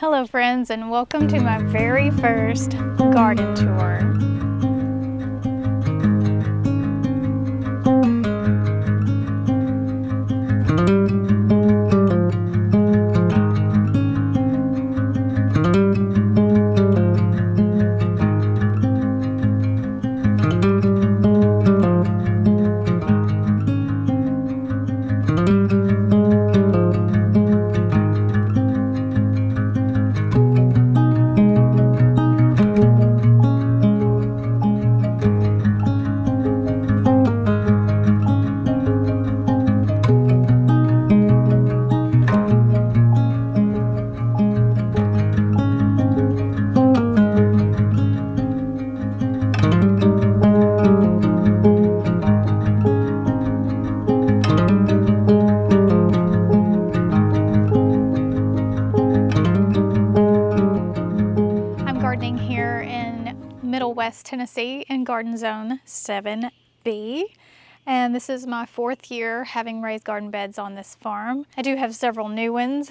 Hello friends, and welcome to my very first garden tour. Gardening here in Middle West Tennessee in Garden Zone 7B, and this is my 4th year having raised garden beds on this farm. I do have several new ones.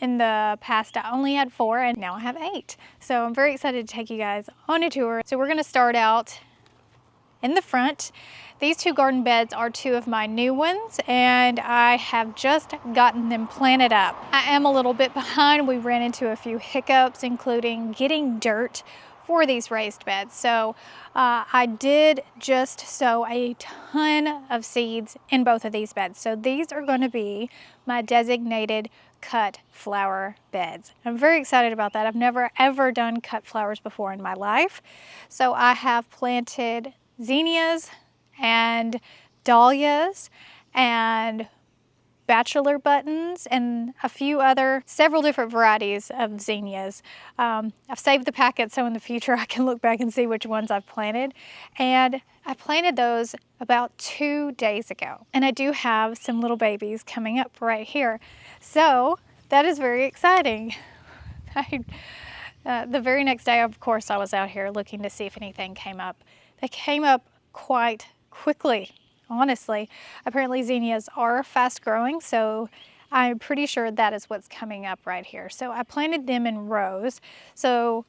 In the past I only had 4 and now I have 8. So I'm very excited to take you guys on a tour. So we're going to start out in the front. These 2 garden beds are 2 of my new ones, and I have just gotten them planted up. I am a little bit behind. We ran into a few hiccups, including getting dirt for these raised beds. So I did just sow a ton of seeds in both of these beds. So these are going to be my designated cut flower beds. I'm very excited about that. I've never ever done cut flowers before in my life. So I have planted zinnias and dahlias and bachelor buttons and several different varieties of zinnias. I've saved the packet so in the future I can look back and see which ones I've planted. And I planted those about 2 days ago. And I do have some little babies coming up right here. So that is very exciting. The very next day, of course, I was out here looking to see if anything came up. They came up quite quickly, honestly. Apparently zinnias are fast growing, so I'm pretty sure that is what's coming up right here. So I planted them in rows. So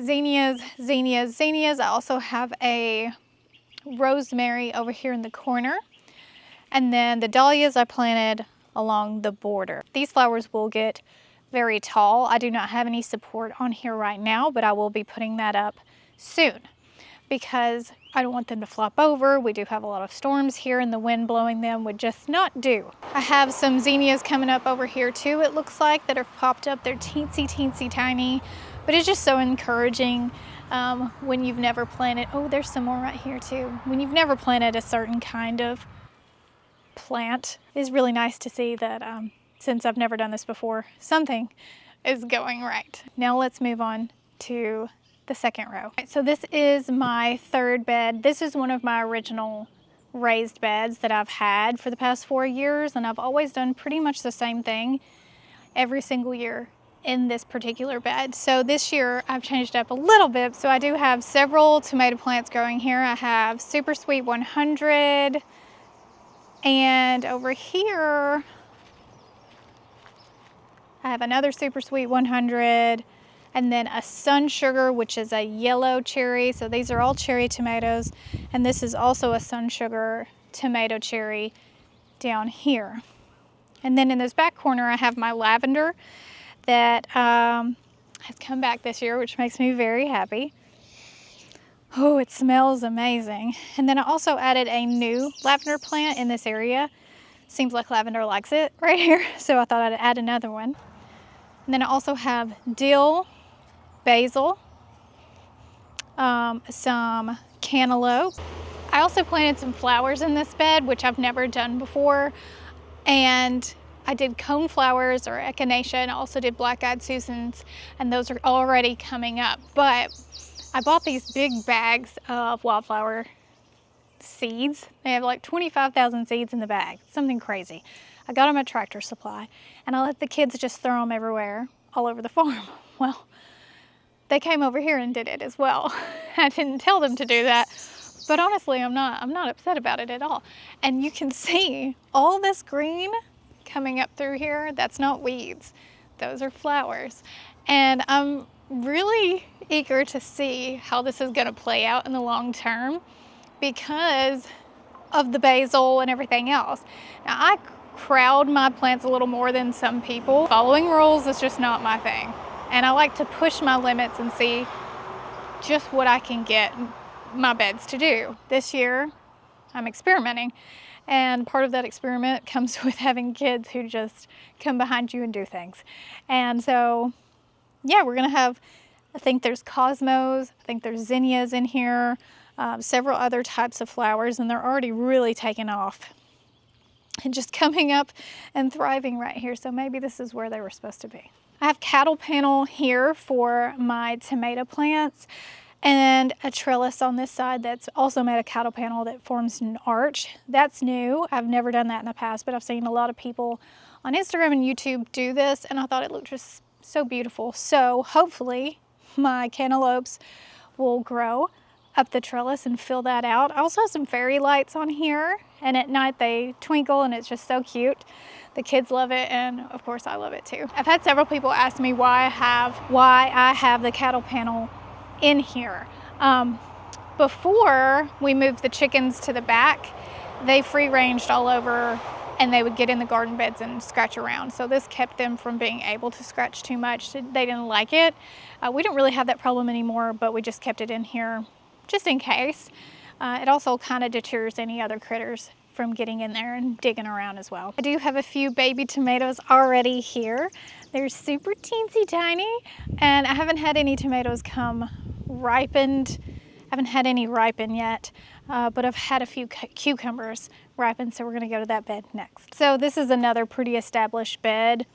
zinnias, zinnias, zinnias. I also have a rosemary over here in the corner. And then the dahlias I planted along the border. These flowers will get very tall. I do not have any support on here right now, but I will be putting that up soon because I don't want them to flop over. We do have a lot of storms here and the wind blowing them would just not do. I have some zinnias coming up over here too, it looks like, that have popped up. They're teensy tiny, but it's just so encouraging when you've never planted. Oh, there's some more right here too. When you've never planted a certain kind of plant, it's really nice to see that since I've never done this before, something is going right. Now let's move on to the second row. So this is my 3rd bed. This is one of my original raised beds that I've had for the past 4 years, and I've always done pretty much the same thing every single year in this particular bed. So this year I've changed up a little bit. So I do have several tomato plants growing here. I have Super Sweet 100, and over here I have another Super Sweet 100, and then a Sun Sugar, which is a yellow cherry. So these are all cherry tomatoes. And this is also a Sun Sugar tomato cherry down here. And then in this back corner, I have my lavender that has come back this year, which makes me very happy. Oh, it smells amazing. And then I also added a new lavender plant in this area. Seems like lavender likes it right here. So I thought I'd add another one. And then I also have dill, basil, some cantaloupe. I also planted some flowers in this bed, which I've never done before. And I did cone flowers or echinacea, and I also did black-eyed Susans, and those are already coming up. But I bought these big bags of wildflower seeds. They have like 25,000 seeds in the bag, something crazy. I got them at Tractor Supply, and I let the kids just throw them everywhere, all over the farm. Well, they came over here and did it as well. I didn't tell them to do that, but honestly, I'm not upset about it at all. And you can see all this green coming up through here. That's not weeds. Those are flowers. And I'm really eager to see how this is going to play out in the long term because of the basil and everything else. Now, I crowd my plants a little more than some people. Following rules is just not my thing. And I like to push my limits and see just what I can get my beds to do. This year, I'm experimenting. And part of that experiment comes with having kids who just come behind you and do things. And so, yeah, we're gonna have, I think there's cosmos, I think there's zinnias in here, several other types of flowers, and they're already really taking off and just coming up and thriving right here. So maybe this is where they were supposed to be. I have cattle panel here for my tomato plants and a trellis on this side that's also made a cattle panel that forms an arch. That's new. I've never done that in the past, but I've seen a lot of people on Instagram and YouTube do this, and I thought it looked just so beautiful. So hopefully my cantaloupes will grow up the trellis and fill that out. I also have some fairy lights on here, and at night they twinkle and it's just so cute. The kids love it, and of course I love it too. I've had several people ask me why I have the cattle panel in here. Before we moved the chickens to the back, they free ranged all over and they would get in the garden beds and scratch around. So this kept them from being able to scratch too much. They didn't like it. We don't really have that problem anymore, but we just kept it in here just in case. It also kind of deters any other critters from getting in there and digging around as well. I do have a few baby tomatoes already here. They're super teensy tiny, and I haven't had any tomatoes come ripened. I haven't had any ripen yet, but I've had a few cucumbers ripen, so we're gonna go to that bed next. So this is another pretty established bed,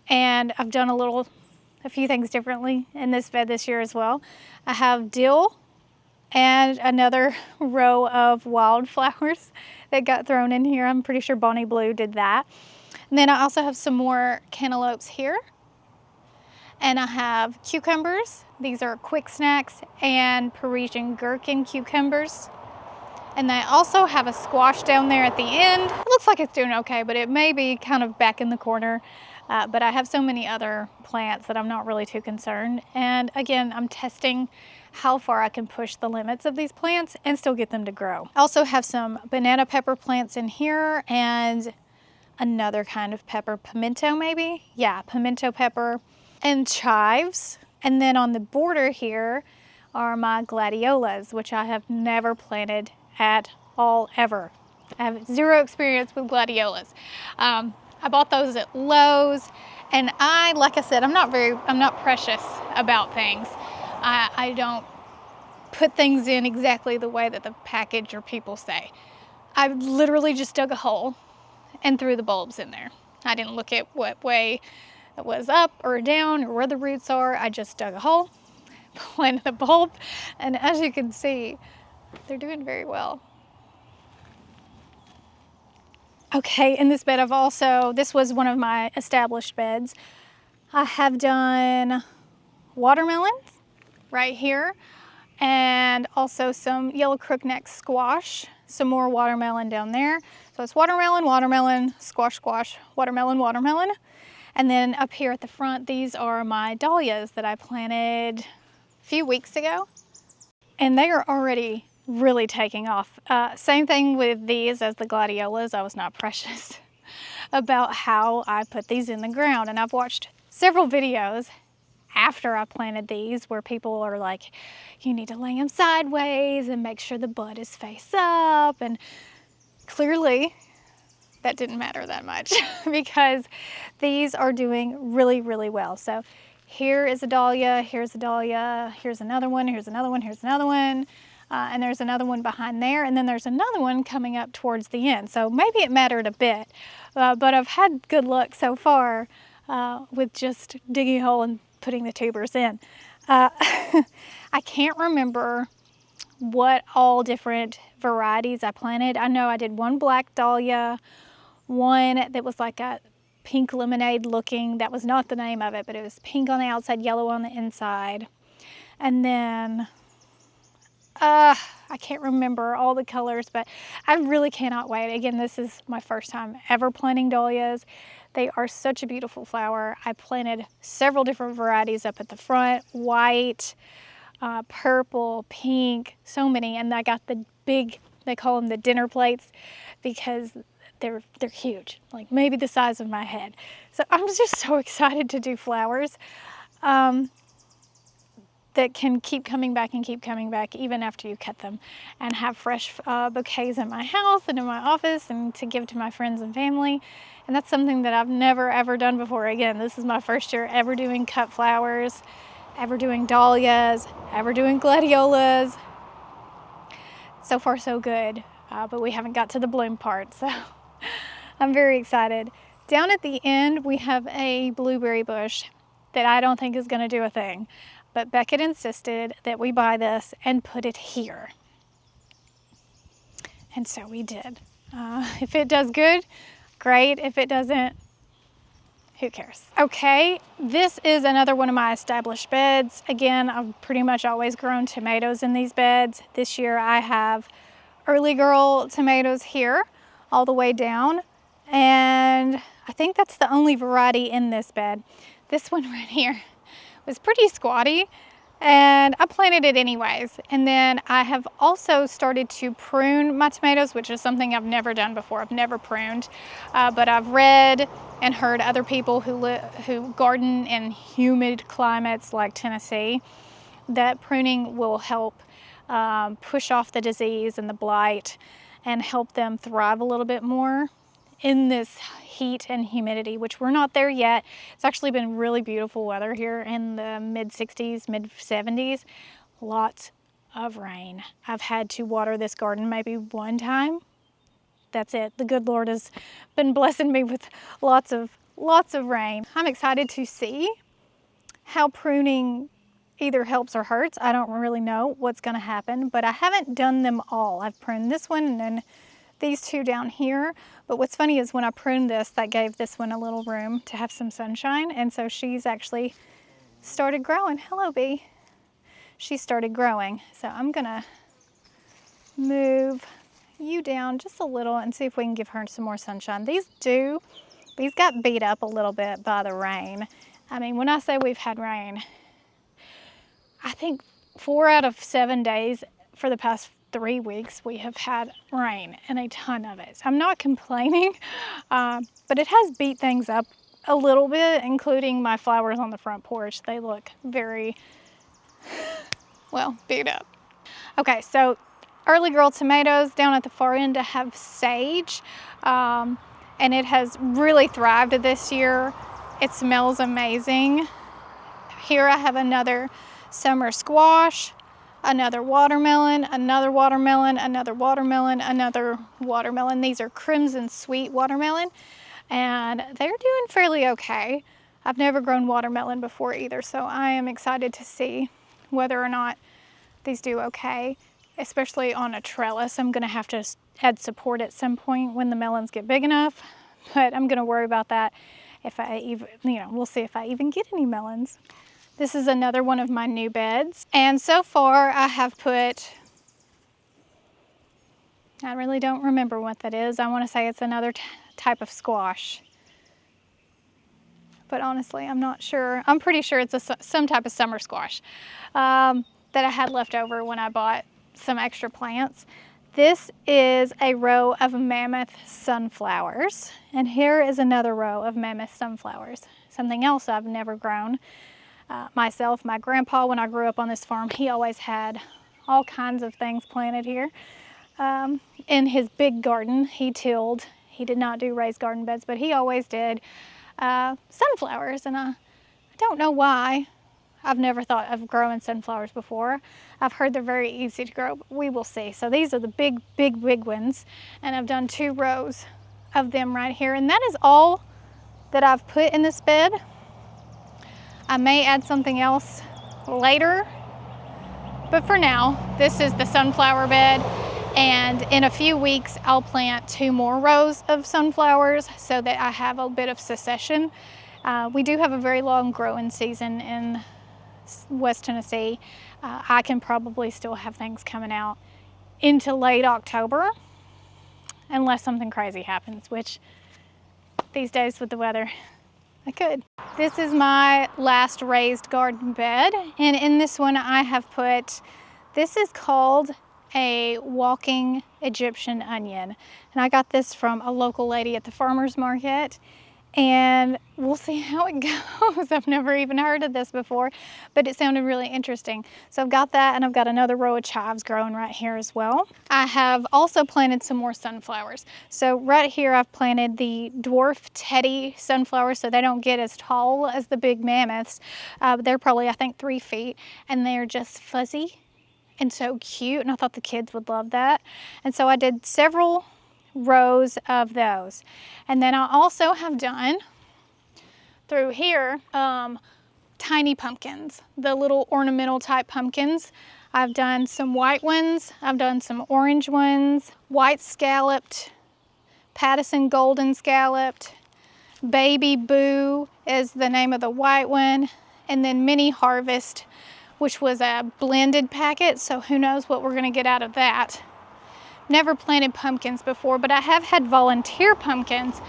and I've done a few things differently in this bed this year as well. I have dill and another row of wildflowers that got thrown in here. I'm pretty sure Bonnie Blue did that. And then I also have some more cantaloupes here. And I have cucumbers. These are quick snacks and Parisian gherkin cucumbers. And I also have a squash down there at the end. It looks like it's doing okay, but it may be kind of back in the corner. But I have so many other plants that I'm not really too concerned. And again, I'm testing how far I can push the limits of these plants and still get them to grow. I also have some banana pepper plants in here and another kind of pepper, pimento maybe? Yeah, pimento pepper and chives. And then on the border here are my gladiolas, which I have never planted at all ever. I have zero experience with gladiolas. I bought those at Lowe's, and like I said, I'm not precious about things. I don't put things in exactly the way that the package or people say. I literally just dug a hole and threw the bulbs in there. I didn't look at what way it was up or down or where the roots are. I just dug a hole, planted the bulb, and as you can see, they're doing very well. Okay, in this bed this was one of my established beds. I have done watermelons right here, and also some yellow crookneck squash, some more watermelon down there. So it's watermelon, watermelon, squash, squash, watermelon, watermelon. And then up here at the front, these are my dahlias that I planted a few weeks ago. And they are already really taking off. Same thing with these as the gladiolas. I was not precious about how I put these in the ground. And I've watched several videos after I planted these where people are like, you need to lay them sideways and make sure the bud is face up. And clearly that didn't matter that much because these are doing really, really well. So here is a dahlia, here's a dahlia, here's another one, here's another one, here's another one. And there's another one behind there, and then there's another one coming up towards the end. So maybe it mattered a bit, but I've had good luck so far with just digging a hole and putting the tubers in. I can't remember what all different varieties I planted. I know I did one black dahlia, one that was like a pink lemonade looking. That was not the name of it, but it was pink on the outside, yellow on the inside. And then I can't remember all the colors, but I really cannot wait. Again, this is my first time ever planting dahlias. They are such a beautiful flower. I planted several different varieties up at the front, white, purple, pink, so many. And I got the big, they call them the dinner plates, because they're huge, like maybe the size of my head. So I'm just so excited to do flowers that can keep coming back and keep coming back even after you cut them, and have fresh bouquets in my house and in my office and to give to my friends and family. And that's something that I've never ever done before. Again, this is my first year ever doing cut flowers, ever doing dahlias, ever doing gladiolas. So far so good, but we haven't got to the bloom part, so I'm very excited. Down at the end we have a blueberry bush that I don't think is going to do a thing, but Beckett insisted that we buy this and put it here. And so we did. If it does good, great. If it doesn't, who cares? Okay, this is another one of my established beds. Again, I've pretty much always grown tomatoes in these beds. This year I have early girl tomatoes here all the way down, and I think that's the only variety in this bed. This one right here was pretty squatty, and I planted it anyways. And then I have also started to prune my tomatoes, which is something I've never done before. I've never pruned, but I've read and heard other people who garden in humid climates like Tennessee, that pruning will help push off the disease and the blight and help them thrive a little bit more in this heat and humidity, which we're not there yet. It's actually been really beautiful weather here in the mid 60s, mid 70s. Lots of rain. I've had to water this garden maybe one time. That's it. The good Lord has been blessing me with lots of rain. I'm excited to see how pruning either helps or hurts. I don't really know what's going to happen, but I haven't done them all. I've pruned this one and then these two down here. But what's funny is when I pruned this, that gave this one a little room to have some sunshine. And so she's actually started growing. Hello, Bee. She started growing. So I'm gonna move you down just a little and see if we can give her some more sunshine. These got beat up a little bit by the rain. I mean, when I say we've had rain, I think 4 out of 7 days for the past 3 weeks we have had rain, and a ton of it. So I'm not complaining, but it has beat things up a little bit, including my flowers on the front porch. They look very, well, beat up. Okay, so early girl tomatoes. Down at the far end I have sage, and it has really thrived this year. It smells amazing. Here I have another summer squash, another watermelon, another watermelon, another watermelon, another watermelon. These are crimson sweet watermelon, and they're doing fairly okay. I've never grown watermelon before either, so I am excited to see whether or not these do okay, especially on a trellis. I'm gonna have to add support at some point when the melons get big enough, but I'm gonna worry about that if I even, we'll see if I even get any melons. This is another one of my new beds, and so far I have put, I really don't remember what that is. I want to say it's another type of squash, but honestly I'm not sure. I'm pretty sure it's some type of summer squash that I had left over when I bought some extra plants. This is a row of mammoth sunflowers, and here is another row of mammoth sunflowers, something else I've never grown. Myself, my grandpa, when I grew up on this farm, he always had all kinds of things planted here. In his big garden, he tilled. He did not do raised garden beds, but he always did sunflowers, and I don't know why. I've never thought of growing sunflowers before. I've heard they're very easy to grow, but we will see. So these are the big ones, and I've done 2 rows of them right here, and that is all that I've put in this bed. I may add something else later, but for now, this is the sunflower bed, and in a few weeks, I'll plant 2 more rows of sunflowers so that I have a bit of succession. We do have a very long growing season in West Tennessee, I can probably still have things coming out into late October, unless something crazy happens, which these days with the weather, I could. This is my last raised garden bed, and in this one I have put, this is called a walking Egyptian onion, and I got this from a local lady at the farmer's market, and we'll see how it goes. I've never even heard of this before, but it sounded really interesting. So I've got that, and I've got another row of chives growing right here as well. I have also planted some more sunflowers. So right here I've planted the dwarf teddy sunflowers, so they don't get as tall as the big mammoths. They're probably, I think, 3 feet, and they're just fuzzy and so cute, and I thought the kids would love that. And so I did several rows of those. And then I also have done through here tiny pumpkins, the little ornamental type pumpkins. I've done some white ones, I've done some orange ones, white scalloped, Pattison golden scalloped, Baby Boo is the name of the white one, and then Mini Harvest, which was a blended packet, so who knows what we're gonna get out of that. Never planted pumpkins before, but I have had volunteer pumpkins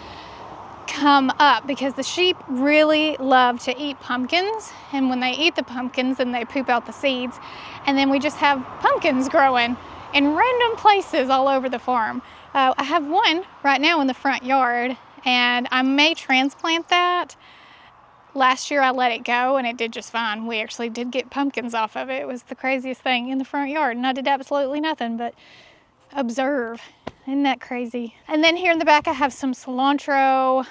come up because the sheep really love to eat pumpkins, and when they eat the pumpkins, then they poop out the seeds, and then we just have pumpkins growing in random places all over the farm. I have one right now in the front yard, and I may transplant that. Last year I let it go and it did just fine. We actually did get pumpkins off of it. It was the craziest thing in the front yard, and I did absolutely nothing but observe. Isn't that crazy? And then here in the back I have some cilantro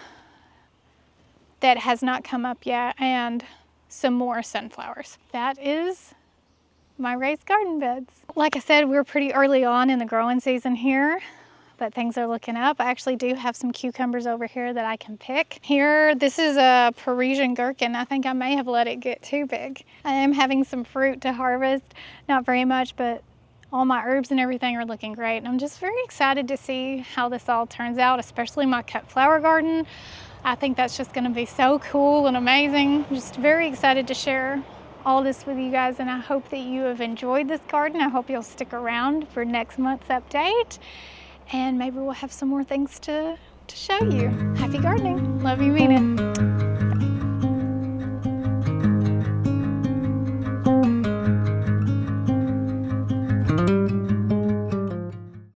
that has not come up yet, and some more sunflowers. That is my raised garden beds. Like I said, we're pretty early on in the growing season here, but things are looking up. I actually do have some cucumbers over here that I can pick. Here, this is a Parisian gherkin. I think I may have let it get too big. I am having some fruit to harvest, not very much, but all my herbs and everything are looking great. And I'm just very excited to see how this all turns out, especially my cut flower garden. I think that's just gonna be so cool and amazing. I'm just very excited to share all this with you guys, and I hope that you have enjoyed this garden. I hope you'll stick around for next month's update, and maybe we'll have some more things to show you. Happy gardening. Love you, mean it.